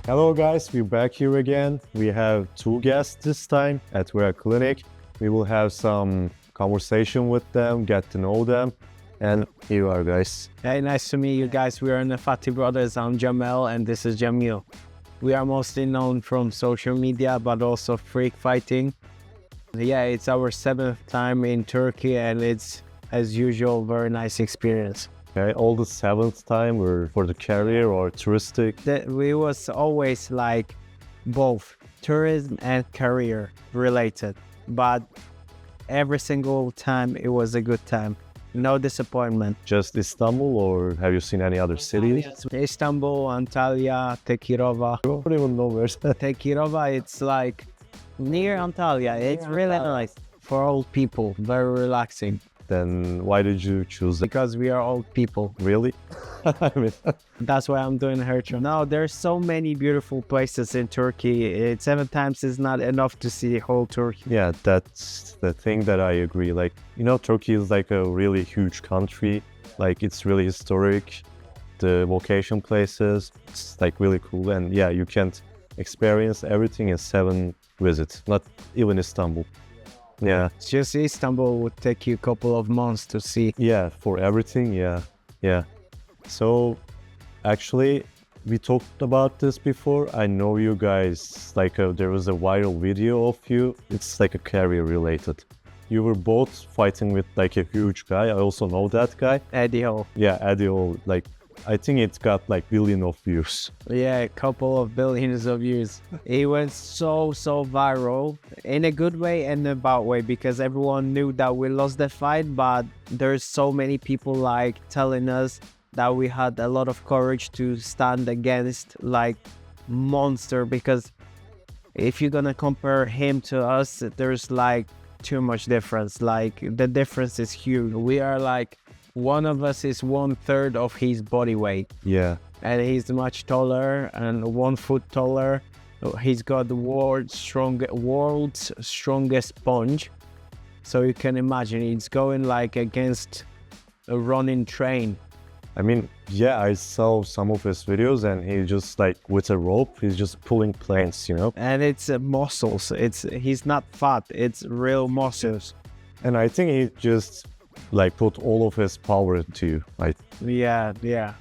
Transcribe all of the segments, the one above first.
Hello guys, we're back here again. We have two guests this time at Vera Clinic. We will have some conversation with them, get to know them. And here you are guys. Hey, nice to meet you guys. We are Neffati Brothers. I'm Jamel and this is Jamil. We are mostly known from social media, but also freak fighting. Yeah, it's our 7th time in Turkey and it's, as usual, very nice experience. Okay, all the 7th time were for the career or touristic? We was always like both tourism and career related, but every single time it was a good time. No disappointment. Just Istanbul, or have you seen any other cities? Istanbul, Antalya, Tekirova. I don't even know where's that. Tekirova, it's like near Antalya. It's really nice for old people, very relaxing. Then why did you choose it? Because we are old people. Really? I mean, That's why I'm doing her show. No, there's so many beautiful places in Turkey. 7 times is not enough to see whole Turkey. yeah, that's the thing that I agree. Like, you know, Turkey is like a really huge country. Like, it's really historic. The vacation places, it's like really cool. And yeah, you can't experience everything in 7 visits, not even Istanbul. Yeah. Just Istanbul would take you a couple of months to see. Yeah, for everything, yeah. So, actually, we talked about this before. I know you guys, like, there was a viral video of you. It's like a career related. You were both fighting with like a huge guy. I also know that guy. Eddie Hall. Yeah, Adil, like, I think it's got like billion of views. Yeah, a couple of billions of views. It went so viral in a good way and a bad way because everyone knew that we lost the fight, but there's so many people like telling us that we had a lot of courage to stand against like monster, because if you're gonna compare him to us, there's like too much difference. Like the difference is huge. We are like, one of us is 1/3 of his body weight. Yeah. And he's much taller and 1 foot taller. He's got the world's strongest punch. So you can imagine it's going like against a running train. I mean, yeah, I saw some of his videos and he just like with a rope, he's just pulling planes, you know? And it's muscles. He's not fat. It's real muscles. And I think he just like put all of his power into you. Yeah.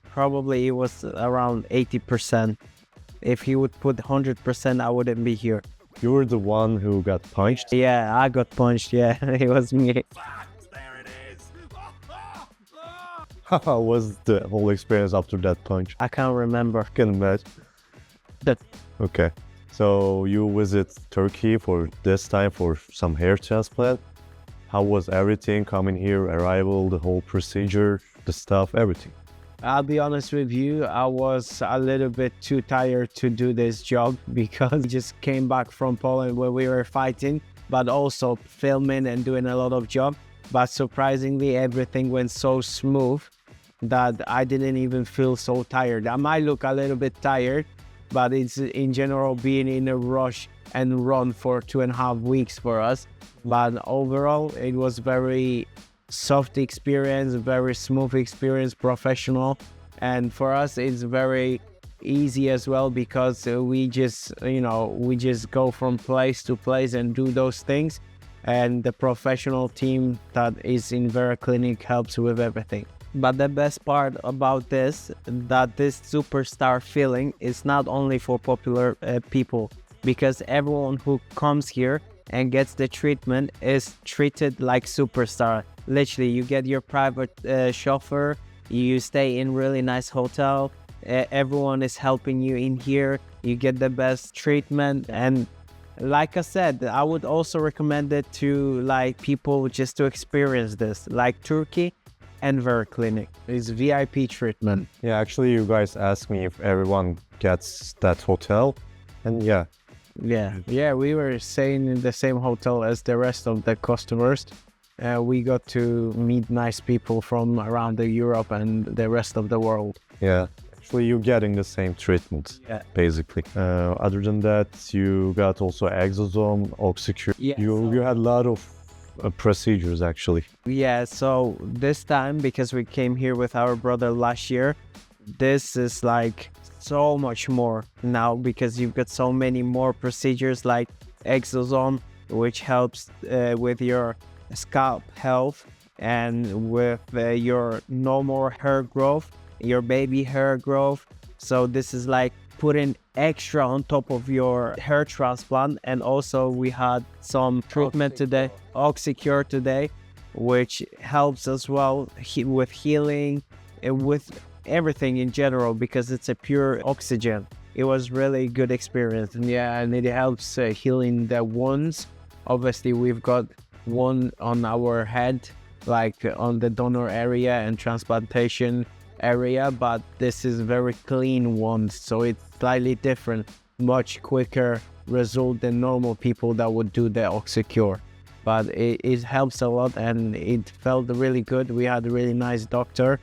Probably it was around 80%. If he would put 100%, I wouldn't be here. You were the one who got punched? Yeah, I got punched. Yeah, it was me. There it is. How was the whole experience after that punch? I can't remember. I can imagine. Okay. So you visit Turkey for this time for some hair transplant. How was everything coming here, arrival, the whole procedure, the stuff, everything? I'll be honest with you, I was a little bit too tired to do this job because we just came back from Poland where we were fighting, but also filming and doing a lot of job. But surprisingly, everything went so smooth that I didn't even feel so tired. I might look a little bit tired, but it's in general being in a rush and run for 2.5 weeks for us. But overall, it was very soft experience, very smooth experience, professional. And for us, it's very easy as well because we just go from place to place and do those things. And the professional team that is in Vera Clinic helps with everything. But the best part about this, that this superstar feeling is not only for popular people, because everyone who comes here and gets the treatment is treated like superstar. Literally, you get your private chauffeur, you stay in really nice hotel, everyone is helping you in here, you get the best treatment. And like I said, I would also recommend it to like people just to experience this, like Turkey and Vera Clinic. It's VIP treatment. Yeah, actually you guys asked me if everyone gets that hotel, and yeah. Yeah, we were staying in the same hotel as the rest of the customers. We got to meet nice people from around Europe and the rest of the world. Yeah, actually you're getting the same treatment, basically. Other than that, you got also exosome, oxycure. Yeah, you had a lot of procedures actually. Yeah, so this time, because we came here with our brother last year, this is like so much more now because you've got so many more procedures like exosome, which helps with your scalp health and with your normal hair growth, your baby hair growth. So this is like putting extra on top of your hair transplant. And also we had some treatment today, Oxycure today, which helps as well with healing and with everything in general because it's a pure oxygen. It was really good experience. Yeah, and it helps healing the wounds. Obviously, we've got one on our head, like on the donor area and transplantation area, but this is very clean one, so it's slightly different, much quicker result than normal people that would do the Oxycure. But it helps a lot and it felt really good. We had a really nice doctor.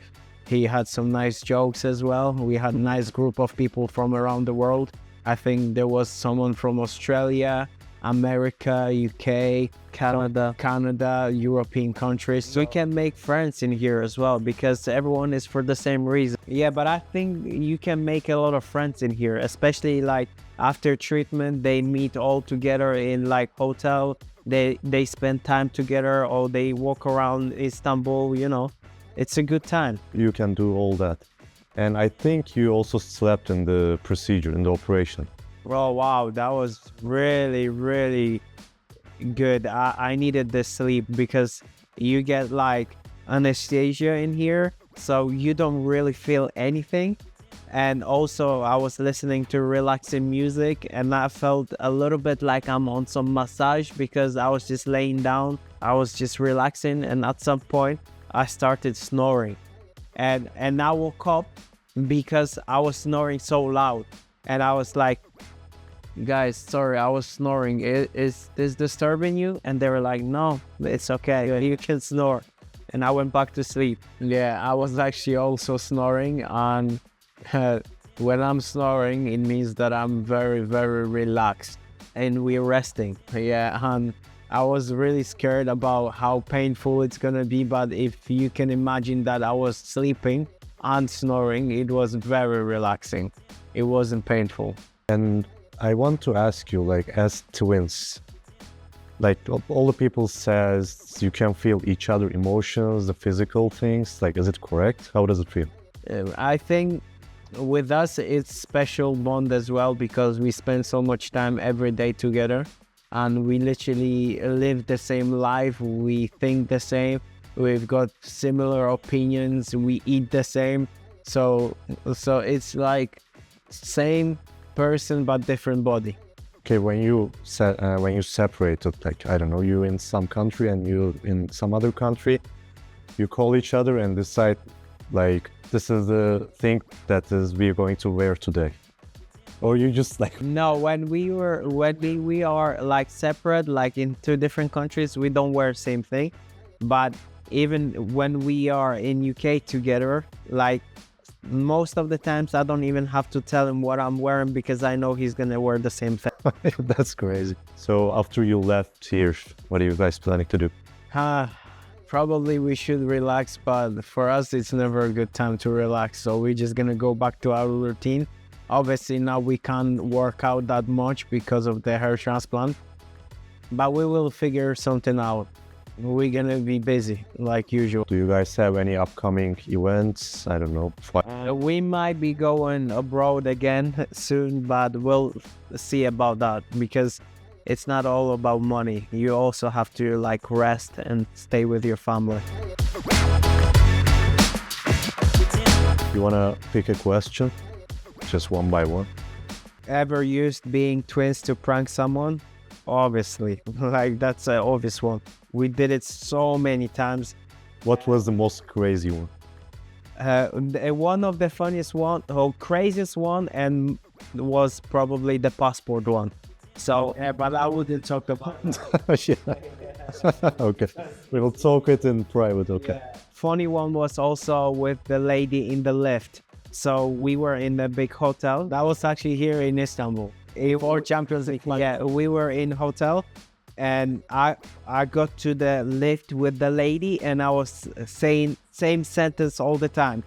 He had some nice jokes as well. We had a nice group of people from around the world. I think there was someone from Australia, America, UK, Canada, European countries. So we can make friends in here as well because everyone is for the same reason. Yeah, but I think you can make a lot of friends in here, especially like after treatment, they meet all together in like hotel. They spend time together or they walk around Istanbul, you know. It's a good time. You can do all that. And I think you also slept in the procedure, in the operation. Oh, wow. That was really, really good. I needed the sleep because you get like anesthesia in here. So you don't really feel anything. And also I was listening to relaxing music and I felt a little bit like I'm on some massage because I was just laying down. I was just relaxing. And at some point I started snoring and I woke up because I was snoring so loud and I was like, guys, sorry, I was snoring. Is this disturbing you? And they were like, no, it's okay. You can snore. And I went back to sleep. Yeah, I was actually also snoring. And when I'm snoring, it means that I'm very, very relaxed and we're resting. Yeah, and I was really scared about how painful it's gonna be. But if you can imagine that I was sleeping and snoring, it was very relaxing. It wasn't painful. And I want to ask you, like, as twins, like all the people says you can feel each other emotions, the physical things. Like, is it correct? How does it feel? I think with us, it's special bond as well because we spend so much time every day together and we literally live the same life. We think the same. We've got similar opinions. We eat the same. So it's like same person but different body. Okay, when you separated, like, I don't know, you in some country and you in some other country, you call each other and decide, like, this is the thing that is we're going to wear today, or you just like... No, when we are like separate, like in two different countries, we don't wear same thing. But even when we are in UK together, like most of the times I don't even have to tell him what I'm wearing because I know he's gonna wear the same thing. That's crazy. So after you left here, what are you guys planning to do? Probably we should relax, but for us it's never a good time to relax, so we're just gonna go back to our routine. Obviously now we can't work out that much because of the hair transplant, but we will figure something out. We're gonna be busy like usual. Do you guys have any upcoming events? I don't know. We might be going abroad again soon, but we'll see about that because it's not all about money. You also have to like rest and stay with your family. You wanna pick a question? Just one by one. Ever used being twins to prank someone? Obviously, like that's an obvious one. We did it so many times. What was the most crazy one? One of the funniest one, or craziest one, and was probably the passport one. So, but I wouldn't talk about it. Okay, we will talk it in private. Okay. Funny one was also with the lady in the lift. So we were in a big hotel. That was actually here in Istanbul. For Champions League. Yeah, we were in hotel. And I got to the lift with the lady and I was saying same sentence all the time.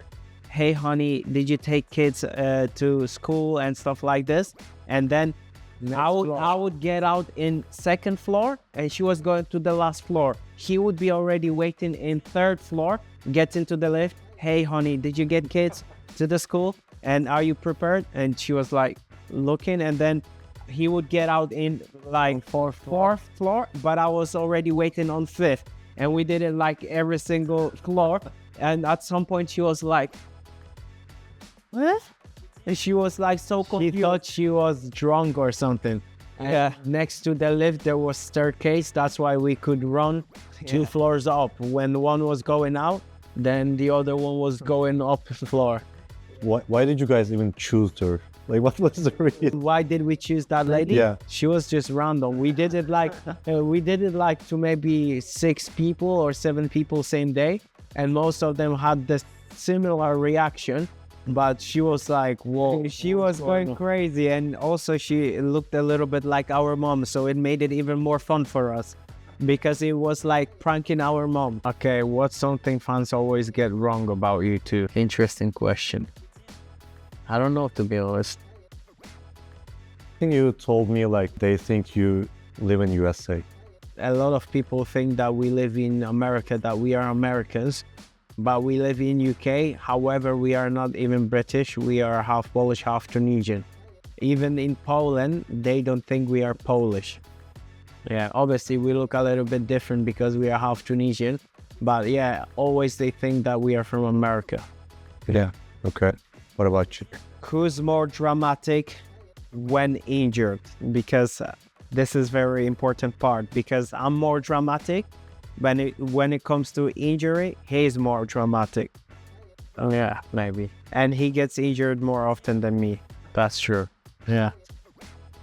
hey honey, did you take kids to school and stuff like this? And then I would get out in second floor and she was going to the last floor. He would be already waiting in third floor, gets into the lift. Hey honey, did you get kids to the school? And are you prepared? And she was like looking, and then he would get out in like fourth floor, but I was already waiting on fifth. And we did it like every single floor. And at some point she was like, what? And she was like so confused. She thought she was drunk or something. Yeah. Next to the lift there was staircase. That's why we could run 2 floors up. When one was going out, then the other one was going up the floor. Why did you guys even choose her? Like, what was the reason? Why did we choose that lady? Yeah. She was just random. We did it like to maybe 6 people or 7 people same day, and most of them had the similar reaction. But she was like, whoa, she was going crazy, and also she looked a little bit like our mom, so it made it even more fun for us because it was like pranking our mom. Okay, what's something fans always get wrong about you two? Interesting question. I don't know, to be honest. I think you told me like they think you live in USA. A lot of people think that we live in America, that we are Americans, but we live in UK. However, we are not even British. We are half Polish, half Tunisian. Even in Poland, they don't think we are Polish. Yeah, obviously we look a little bit different because we are half Tunisian, but yeah, always they think that we are from America. Yeah. Okay. What about you? Who's more dramatic when injured? Because this is very important part, because I'm more dramatic. When it comes to injury, he's more dramatic. Oh yeah, maybe. And he gets injured more often than me. That's true. Yeah.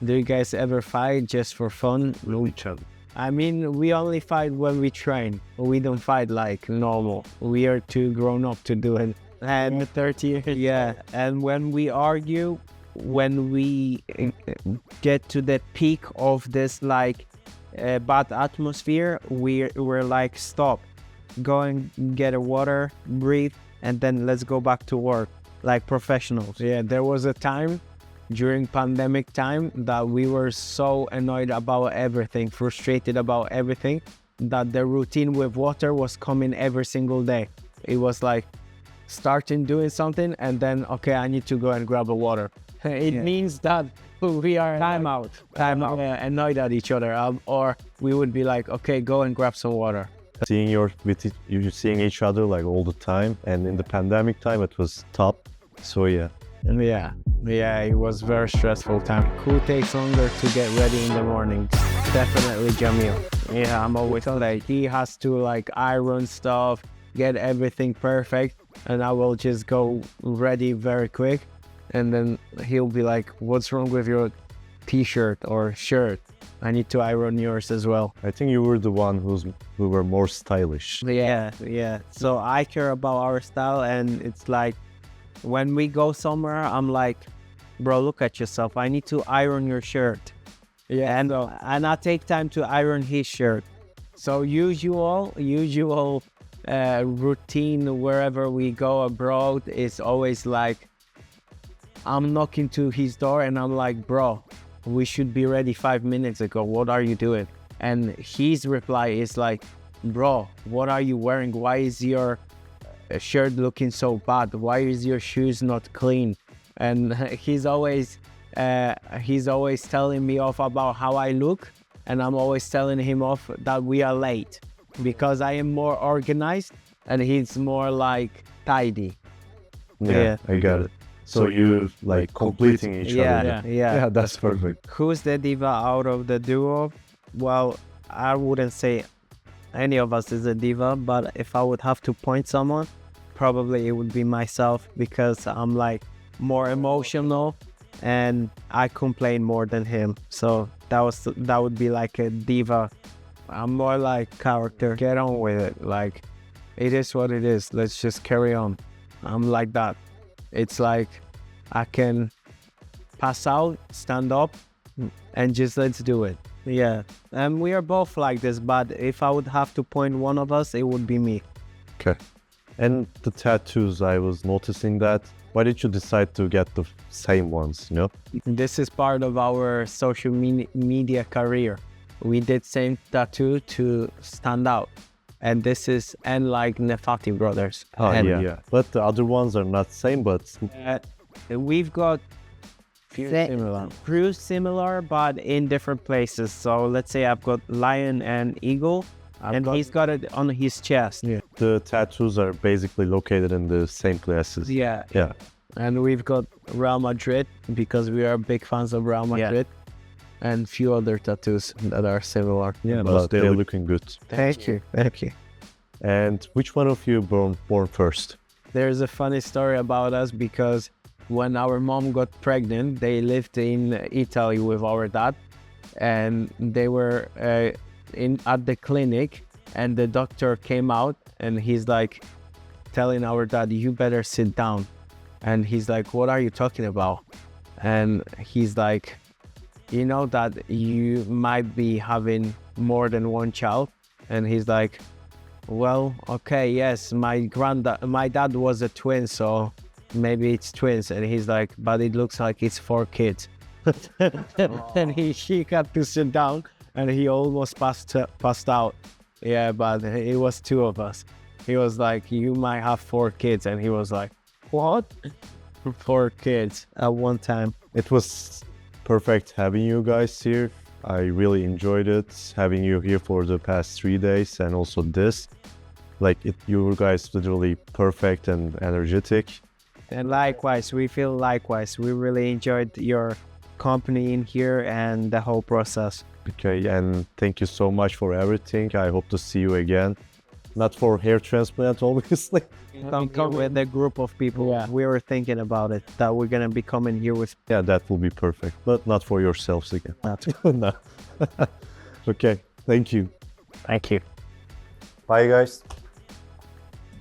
Do you guys ever fight just for fun? Know each other. I mean, we only fight when we train. We don't fight like normal. We are too grown up to do it. And 30 years. Yeah. And when we argue, when we get to the peak of this like bad atmosphere, we're like, stop, go and get a water, breathe, and then let's go back to work like professionals. Yeah, there was a time during pandemic time that we were so annoyed about everything, frustrated about everything, that the routine with water was coming every single day. It was like starting doing something and then, okay, I need to go and grab a water. It means that we are time out, annoyed at each other, or we would be like, okay, go and grab some water. Seeing you're seeing each other like all the time, and in the pandemic time it was tough. So yeah, it was very stressful time. Who takes longer to get ready in the morning? Definitely Jamil. Yeah, I'm always late. He has to like iron stuff, get everything perfect, and I will just go ready very quick. And then he'll be like, what's wrong with your t-shirt or shirt? I need to iron yours as well. I think you were the one who were more stylish. Yeah. So I care about our style, and it's like, when we go somewhere, I'm like, bro, look at yourself. I need to iron your shirt. Yeah, and I take time to iron his shirt. So usual routine wherever we go abroad is always like, I'm knocking to his door and I'm like, bro, we should be ready 5 minutes ago. What are you doing? And his reply is like, bro, what are you wearing? Why is your shirt looking so bad? Why is your shoes not clean? And he's always telling me off about how I look, and I'm always telling him off that we are late because I am more organized and he's more like tidy. Yeah. I got it. So you like completing each other. Yeah, that's perfect. Who's the diva out of the duo? Well, I wouldn't say any of us is a diva, but if I would have to point someone, probably it would be myself, because I'm like more emotional and I complain more than him. So that would be like a diva. I'm more like character. Get on with it. Like, it is what it is. Let's just carry on. I'm like that. It's like I can pass out, stand up, and just let's do it. Yeah, and we are both like this, but if I would have to point one of us, it would be me. Okay. And the tattoos, I was noticing that. Why did you decide to get the same ones, you know? This is part of our social media career. We did same tattoo to stand out. And this is like Neffati Brothers. Oh, And, yeah. But the other ones are not same, but we've got similar. few similar, but in different places. So let's say I've got lion and eagle, and he's got it on his chest. Yeah. The tattoos are basically located in the same places. Yeah. Yeah. And we've got Real Madrid because we are big fans of Real Madrid. And few other tattoos that are similar. Yeah, but they're looking good. Thank you. And which one of you born first? There's a funny story about us because when our mom got pregnant, they lived in Italy with our dad, and they were at the clinic, and the doctor came out, and he's like telling our dad, "You better sit down." And he's like, "What are you talking about?" And he's like, "You know that you might be having more than one child?" And he's like, "Well, okay, yes, my dad was a twin, so maybe it's twins." And he's like, "But it looks like it's 4 kids." And he had to sit down, and he almost passed out. Yeah, but it was 2 of us. He was like, "You might have 4 kids," and he was like, "What?" 4 kids at one time. It was perfect having you guys here. I really enjoyed it, having you here for the past 3 days, and also this. You guys literally perfect and energetic. And likewise, we feel likewise. We really enjoyed your company in here and the whole process. Okay, and thank you so much for everything. I hope to see you again. Not for hair transplant, obviously. Come with a group of people. Yeah. We were thinking about it, that we're gonna be coming here with. Yeah, that will be perfect, but not for yourselves again. No. Okay, thank you. Thank you. Bye, guys.